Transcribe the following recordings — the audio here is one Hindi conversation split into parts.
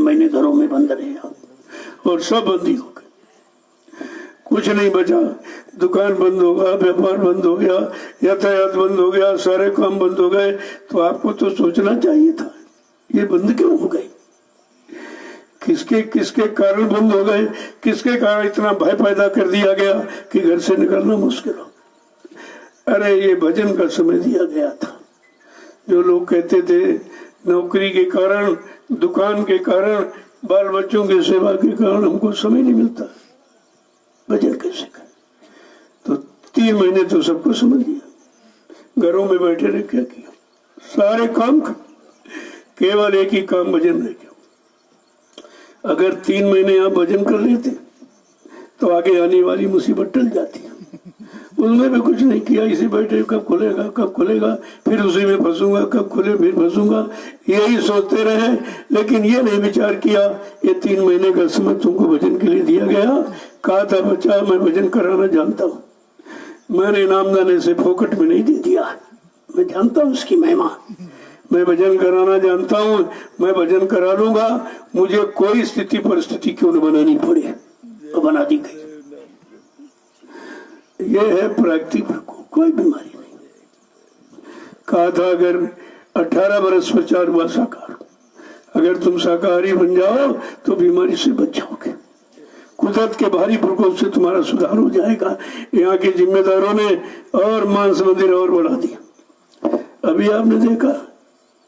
महीने घरों में बंद रहे और सब बंदी हो गए, कुछ नहीं बचा। दुकान बंद हो गया, व्यापार बंद हो गया, यातायात बंद हो गया, सारे काम बंद हो गए। तो आपको तो सोचना चाहिए था ये बंद क्यों हो गए, किसके किसके कारण बंद हो गए, किसके कारण इतना भय पैदा कर दिया गया कि घर से निकलना मुश्किल हो। अरे ये भजन का समय दिया गया था। जो लोग कहते थे नौकरी के कारण, दुकान के कारण, बाल बच्चों की सेवा के कारण हमको समय नहीं मिलता, भजन कैसे कर। तो 3 महीने तो सबको समझ दिया, घरों में बैठे रहे क्या किया, सारे काम कर, केवल एक ही काम भजन रह गया। अगर 3 महीने आप भजन कर लेते तो आगे आने वाली मुसीबत टल जाती है। उसने भी कुछ नहीं किया, इसी बैठे कब खुलेगा कब खुलेगा, फिर उसी में फंसूंगा, कब खुले फिर फंसूंगा, यही सोचते रहे। लेकिन ये नहीं विचार किया ये 3 महीने का समय तुमको भजन के लिए दिया गया। कहा था बच्चा मैं भजन कराना जानता हूँ, मैंने इनाम दाने से फोकट में नहीं दे दिया, मैं जानता हूँ उसकी महिमा, मैं भजन कराना जानता हूँ, मैं भजन करा लूंगा, मुझे कोई स्थिति परिस्थिति क्यों न बनानी पड़े, तो बना दी गई। ये है प्राकृतिक प्रकोप, कोई बीमारी नहीं। कहा था अगर 18 वर्ष प्रचार हुआ शाकाहार, अगर तुम शाकाहारी बन जाओ तो बीमारी से बच जाओगे, कुदरत के भारी प्रकोप से तुम्हारा सुधार हो जाएगा। यहाँ के जिम्मेदारों ने और मांस मंदिर और बढ़ा दिया। अभी आपने देखा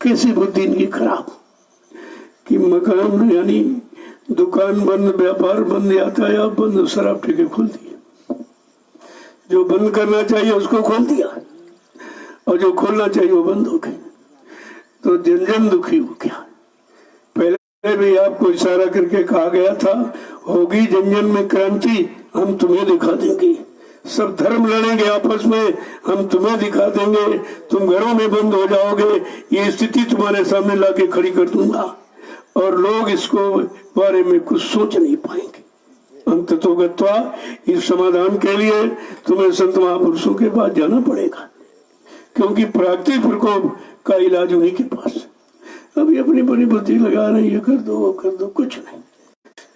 कैसी बुद्धि इनकी खराब कि मकान यानी दुकान बंद, व्यापार बंद, यातायात बंद, शराब ठेके खोल दिए। जो बंद करना चाहिए उसको खोल दिया और जो खोलना चाहिए वो बंद हो गए। तो जन जन दुखी हो गया। पहले भी आपको इशारा करके कहा गया था होगी जन जन में क्रांति, हम तुम्हें दिखा देंगे, सब धर्म लड़ेंगे आपस में, हम तुम्हें दिखा देंगे, तुम घरों में बंद हो जाओगे, ये स्थिति तुम्हारे सामने लाके खड़ी कर दूंगा और लोग इसको बारे में कुछ सोच नहीं पाएंगे। अंततोगत्वा इस समाधान के लिए तुम्हें संत महापुरुषों के पास जाना पड़ेगा, क्योंकि प्राकृतिक प्रकोप का इलाज उन्हीं के पास। अभी अपनी बड़ी बुद्धि लगा रहे ये कर दो वो कर दो, कुछ नहीं।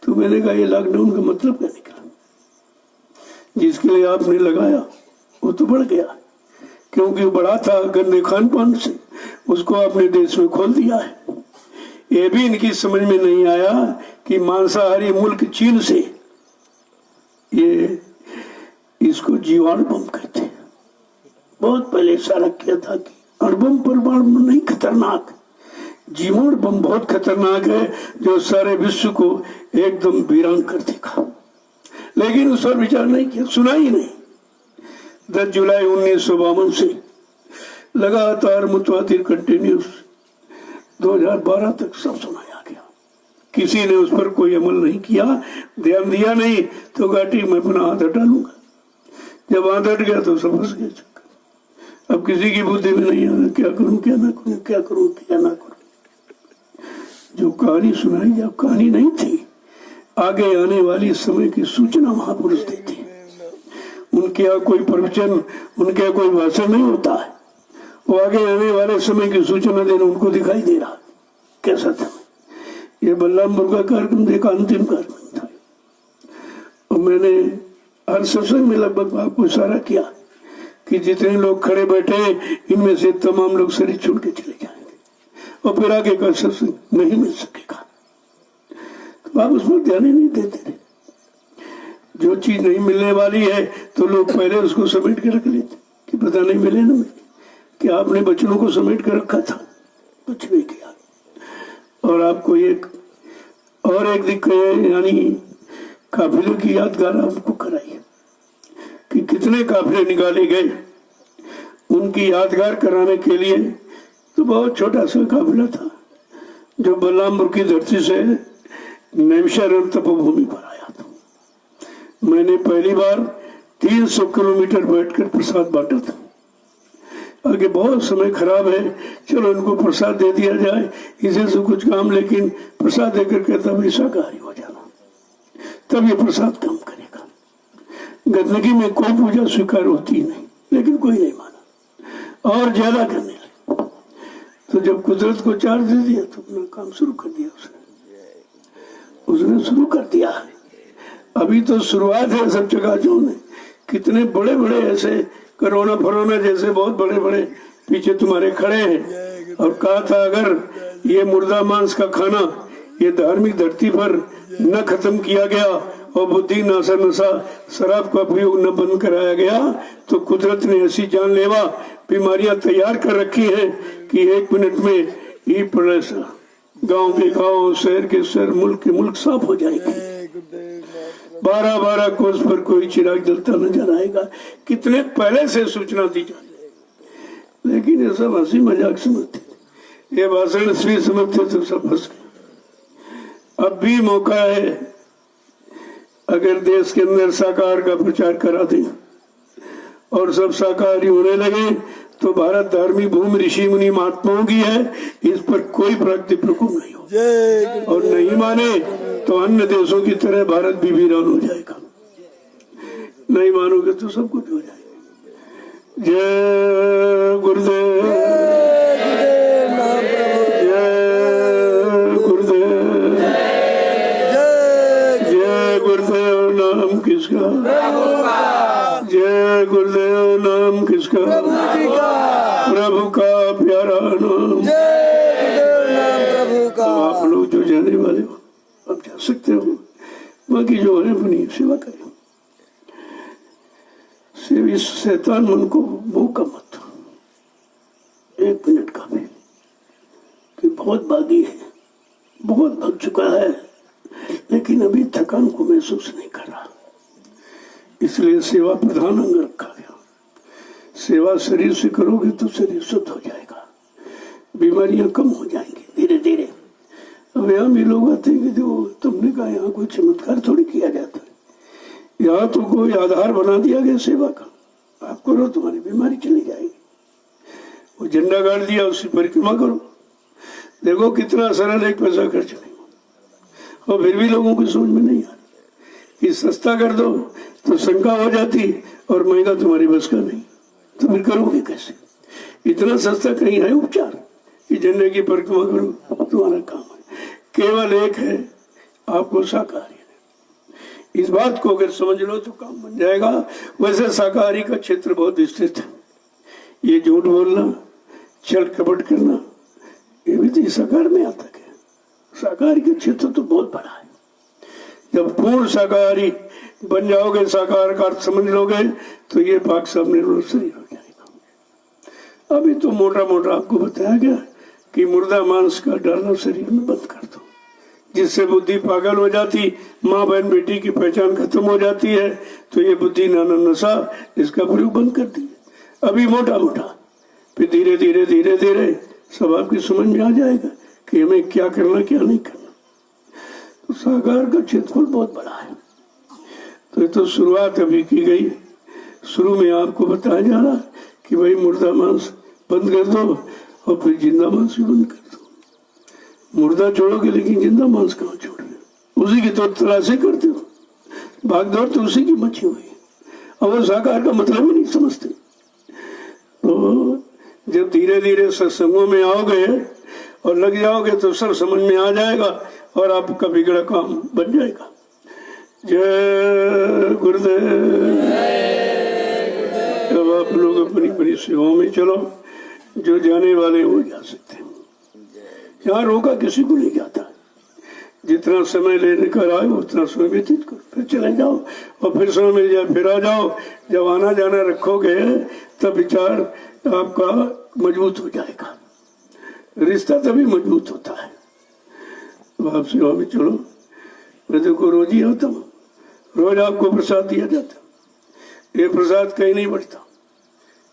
तो मैंने कहा ये लॉकडाउन का मतलब क्या निकला, जिसके लिए आपने लगाया वो तो बढ़ गया, क्योंकि बढ़ा था गंदे खान पान से, उसको आपने देश में खोल दिया है। ये भी इनकी समझ में नहीं आया कि मांसाहारी मुल्क चीन से ये इसको जीवाणु बम कहते हैं। बहुत पहले इशारा किया था कि अणुबम परमाणु नहीं खतरनाक, जीवाणु बम बहुत खतरनाक है जो सारे विश्व को एकदम वीरान कर देगा। लेकिन उस पर विचार नहीं किया, सुना ही नहीं। 10 जुलाई 1952 से लगातार मुतवातिर कंटिन्यूस 2012 तक सब सुनाया गया, किसी ने उस पर कोई अमल नहीं किया, ध्यान दिया नहीं। तो घाटी में अपना हाथ हटा लूंगा, जब हाथ हट गया तो सब फंस गए। अब किसी की बुद्धि में नहीं आना क्या करूं क्या ना करूं, क्या करूं क्या ना करूं। जो कहानी सुनाई जब कहानी नहीं थी, आगे आने वाली समय की सूचना महापुरुष देते हैं। उनके यहाँ कोई प्रवचन, उनके यहाँ कोई भाषण नहीं होता है, वो आगे आने वाले समय की सूचना देना उनको दिखाई दे रहा कैसा था। ये बलरामपुर का कार्यक्रम देखा, अंतिम कार्यक्रम था। और मैंने हर सत्संग में लगभग आपको इशारा किया कि जितने लोग खड़े बैठे इनमें से तमाम लोग शरीर छोड़ के चले जाएंगे और फिर आगे का सत्संग नहीं मिल सकेगा। तो आप उस पर ध्यान ही नहीं देते। जो चीज नहीं मिलने वाली है तो लोग पहले उसको समेट के रख लेते कि पता नहीं मिले ना मुझे, कि आपने बच्चों को समेट कर रखा था, कुछ नहीं किया। और आपको एक दिक्कत है, यानी काफिले की यादगार आपको कराई कि कितने काफिले निकाले गए। उनकी यादगार कराने के लिए तो बहुत छोटा सा काफिला था जो बलरामपुर की धरती से नैमिषारण्य तपोभूमि पर आया था। मैंने पहली बार 300 किलोमीटर बैठकर प्रसाद बांटा था। आगे बहुत समय खराब है, चलो इनको प्रसाद दे दिया जाए, इसे से कुछ काम, लेकिन प्रसाद देकर कहता भाई शाकाहारी हो जाना, तब ये प्रसाद काम करेगा। गंदगी में कोई पूजा स्वीकार होती ही नहीं, लेकिन कोई नहीं माना और ज्यादा करने लगे। तो जब कुदरत को चार्ज दे दिया तो अपना काम शुरू कर दिया उसने। उसने शुरू कर दिया। अभी तो शुरुआत है सब चकाचौंध में। कितने बड़े बड़े ऐसे कोरोना फरोना जैसे बहुत बड़े बड़े पीछे तुम्हारे खड़े हैं। और कहा था अगर ये मुर्दा मांस का खाना ये धार्मिक धरती पर न खत्म किया गया और बुद्धि नासा नशा शराब का उपयोग न बंद कराया गया तो कुदरत ने ऐसी जानलेवा बीमारियां तैयार कर रखी है कि 1 मिनट में ही पड़े गांव के गांव, शहर के शहर, मुल्क के मुल्क साफ हो जाएगी। 12-12 कोस पर कोई चिराग जलता नजर आएगा। कितने पहले से सूचना दी जाती, लेकिन ये सब हंसी मजाक समझते, ये भाषण श्री समझते तो सब फंस गए। अब भी मौका है, अगर देश के अंदर साकार का प्रचार करा दें और सब साकारी होने लगे तो भारत धार्मिक भूमि ऋषि मुनि महात्माओं की है, इस पर कोई प्राकृतिक प्रकोप नहीं हो। और नहीं माने तो अन्य देशों की तरह भारत भी वीरान हो जाएगा। नहीं मानोगे तो सब कुछ हो जाएगा। जय गुरुदेव, जय गुरुदेव, जय गुरुदेव। नाम किसका? जय गुरुदेव। नाम किसका? प्रभु का प्यारा नाम। आप लोग जो जाने वाले हो अब जा सकते हो, बाकी जो है अपनी सेवा करें। इस शैतान मन को मौका मत, 1 मिनट का भी, कि बहुत भागी है, बहुत भाग चुका है, लेकिन अभी थकान को महसूस नहीं कर रहा। इसलिए सेवा प्रधान अंग रखा गया। सेवा शरीर से करोगे तो शरीर शुद्ध हो जाएगा, बीमारियां कम हो जाएंगी धीरे धीरे। अब यहाँ भी लोग आते हैं कि जो तुमने कहा यहाँ कोई चमत्कार थोड़ी किया जाता है, यहाँ तो कोई आधार बना दिया गया सेवा का, आप करो तुम्हारी बीमारी चली जाएगी। वो झंडा गाड़ दिया, उसकी परिक्रमा करो, देखो कितना सरल, एक पैसा खर्च नहीं। और फिर भी लोगों को समझ में नहीं आ रहा कि सस्ता कर दो तो शंका हो जाती और महंगा तुम्हारी बस का नहीं, तो फिर करोगे कैसे? इतना सस्ता कहीं है उपचार कि झंडे की परिक्रमा करो, तुम्हारा काम है। केवल एक है, आपको शाकाहारी है। इस बात को अगर समझ लो तो काम बन जाएगा। वैसे शाकाहारी का क्षेत्र बहुत विस्तृत है। ये झूठ बोलना, छल कपट करना, ये भी तो शाकाहार में आता है। शाकाहारी का क्षेत्र तो बहुत बड़ा है। जब पूर्ण शाकाहारी बन जाओगे, शाकाहार का अर्थ समझ लोगे, तो ये पाक सब शरीर हो जाएगा। अभी तो मोटा मोटा आपको बताया गया कि मुर्दा मांस का डालना शरीर में बंद कर दो, जिससे बुद्धि पागल हो जाती, माँ बहन बेटी की पहचान खत्म हो जाती है। तो ये बुद्धि नाना नशा, इसका प्रयोग बंद कर दी। अभी मोटा मोटा, फिर धीरे धीरे धीरे धीरे सब आपकी समझ में आ जाएगा कि हमें क्या करना क्या नहीं करना। तो साकार का क्षेत्रफल बहुत बड़ा है। तो ये तो शुरुआत अभी की गई। शुरू में आपको बताया जा रहा कि भाई मुर्दा मांस बंद कर दो और फिर जिंदा मांस भी बंद कर दो। मुर्दा छोड़ोगे लेकिन जिंदा मांस कहाँ छोड़ रहे? उसी की तो तलाशी करते हो, भागदौड़ तो उसी की मची हुई। अब वो साकार का मतलब ही नहीं समझते। तो जब धीरे धीरे सत्संगों में आओगे और लग जाओगे तो सब समझ में आ जाएगा और आपका बिगड़ा काम बन जाएगा। जय गुरुदेव। अब आप लोग अपनी अपनी सेवाओं में चलो, जो जाने वाले वो जा सकते हैं। यहाँ रोका किसी को नहीं जाता। जितना समय लेने कर आए उतना समय व्यतीत करो, फिर चले जाओ और फिर समय मिल जाए फिर आ जाओ। जब आना जाना रखोगे तब विचार आपका मजबूत हो जाएगा, रिश्ता तभी मजबूत होता है। तो आप सेवा में चलो। मैं देखो रोज ही होता हूँ, रोज आपको प्रसाद दिया जाता। ये प्रसाद कहीं नहीं बढ़ता।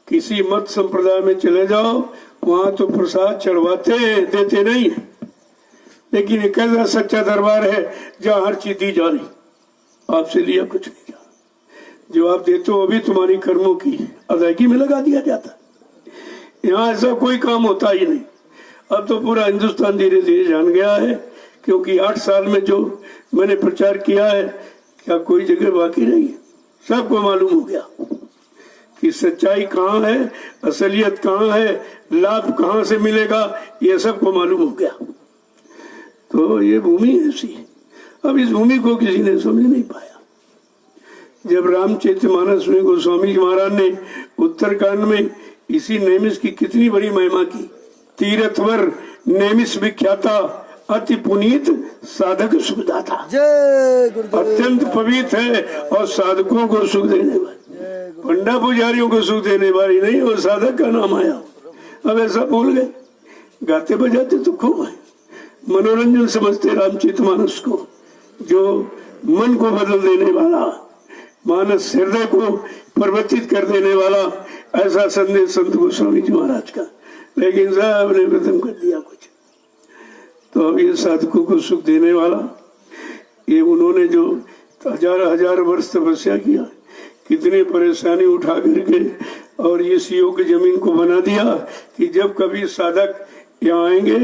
किसी मत संप्रदाय में चले जाओ, वहां तो प्रसाद चढ़वाते देते नहीं, लेकिन एक ऐसा सच्चा दरबार है जहाँ हर चीज दी जा रही, आपसे लिया कुछ नहीं जा रहा। जो आप देते हो वो भी तुम्हारी कर्मों की अदायगी में लगा दिया जाता। यहाँ ऐसा कोई काम होता ही नहीं। अब तो पूरा हिंदुस्तान धीरे धीरे जान गया है, क्योंकि 8 साल में जो मैंने प्रचार किया है, क्या कोई जगह बाकी रही? सबको मालूम हो गया कि सच्चाई कहाँ है, असलियत कहाँ है, लाभ कहाँ से मिलेगा, ये सबको मालूम हो गया। तो ये भूमि ऐसी है। अब इस भूमि को किसी ने समझ नहीं पाया। जब रामचरितमानस में गोस्वामी जी महाराज ने उत्तरकांड में इसी नैमिष की कितनी बड़ी महिमा की। तीर्थवर नैमिष विख्याता अति पुनीत साधक सुखदाता, अत्यंत पवित्र है और साधकों को सुख देने वाली, पंडा पुजारियों को सुख देने वाली नहीं, वो साधक का नाम आया। अब ऐसा भूल गए, गाते बजाते तो खूब है, मनोरंजन समझते रामचरितमानस को, जो मन को बदल देने वाला, मानस हृदय को परिवर्तित कर देने वाला ऐसा संदेश संत गोस्वामी जी महाराज का। लेकिन साहब ने खत्म कर दिया कुछ। तो अब ये साधकों को सुख देने वाला, ये उन्होंने जो हजार वर्ष तपस्या किया, कितनी परेशानी उठा करके और इस योग्य जमीन को बना दिया कि जब कभी साधक यहाँ आएंगे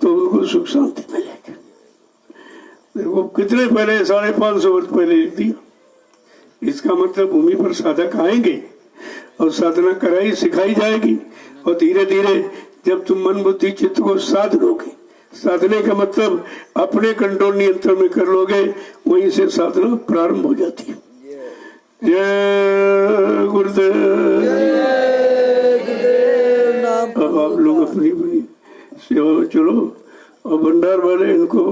तो उनको सुख शांति मिलेगी। देखो कितने पहले 550 वर्ष पहले लिख दिया। इसका मतलब भूमि पर साधक आएंगे और साधना कराई सिखाई जाएगी, और धीरे धीरे जब तुम मन बुद्धि चित्त को साध लोगे, साधने का मतलब अपने कंट्रोल नियंत्रण में कर लोगे, वहीं से साधना प्रारंभ हो जाती है। जय गुरुदेव। अब आप लोग अपनी अपनी सेवा में चलो, और भंडार वाले इनको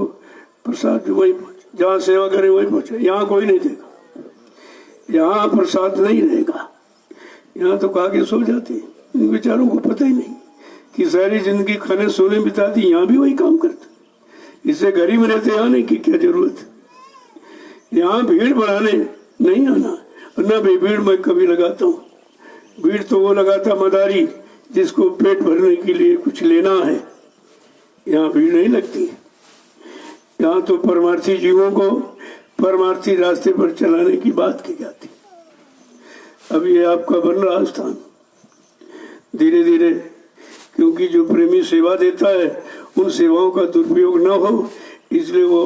प्रसाद वही जहाँ सेवा करे वही पहुंचे। यहाँ कोई नहीं देगा, यहाँ प्रसाद नहीं रहेगा। यहाँ तो खा के सो जाते, इन बेचारों को पता ही नहीं कि सारी जिंदगी खाने सोने बिता दी, यहाँ भी वही काम करते। इससे घर ही में रहते, आने की क्या जरूरत। यहाँ भीड़ बढ़ाने नहीं आना, ना भी भीड़ मैं कभी लगाता हूँ। भीड़ तो वो लगाता मदारी जिसको पेट भरने के लिए कुछ लेना है, यहाँ भीड़ नहीं लगती। यहाँ तो परमार्थी जीवों को परमार्थी रास्ते पर चलाने की बात की जाती। अब ये आपका बन रहा स्थान धीरे धीरे, क्योंकि जो प्रेमी सेवा देता है उन सेवाओं का दुरुपयोग न हो, इसलिए वो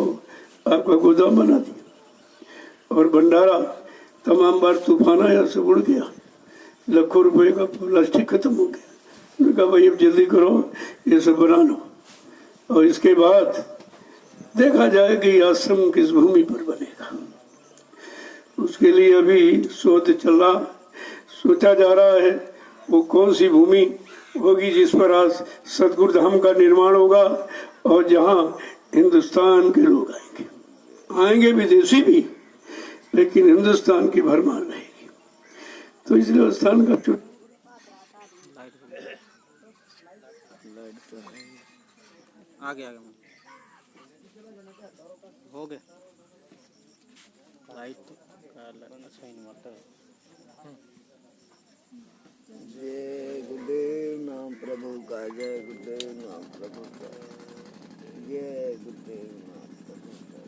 आपका गोदाम बना दिया। और भंडारा तमाम बार तूफान आया, सब उड़ गया, लाखों रुपए का प्लास्टिक खत्म हो गया। उन्होंने कहा भाई अब जल्दी करो, ये सब बना लो, और इसके बाद देखा जाए कि आश्रम किस भूमि पर बनेगा। उसके लिए अभी शोध चल रहा, सोचा जा रहा है वो कौन सी भूमि होगी जिस पर आज सतगुरु धाम का निर्माण होगा, और जहाँ हिंदुस्तान के लोग आएंगे विदेशी भी, लेकिन हिंदुस्तान की भरमार रहेगी। तो इसलिए स्थान का चुन आगे हो गए राइट तो अच्छा ही नहीं मारता है। जय गुरुदेव नाम प्रभु का, जय गुरुदेव नाम प्रभु का, जय गुरुदेव नाम प्रभु का।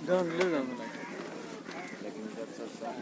ले लेकिन जब सत्संग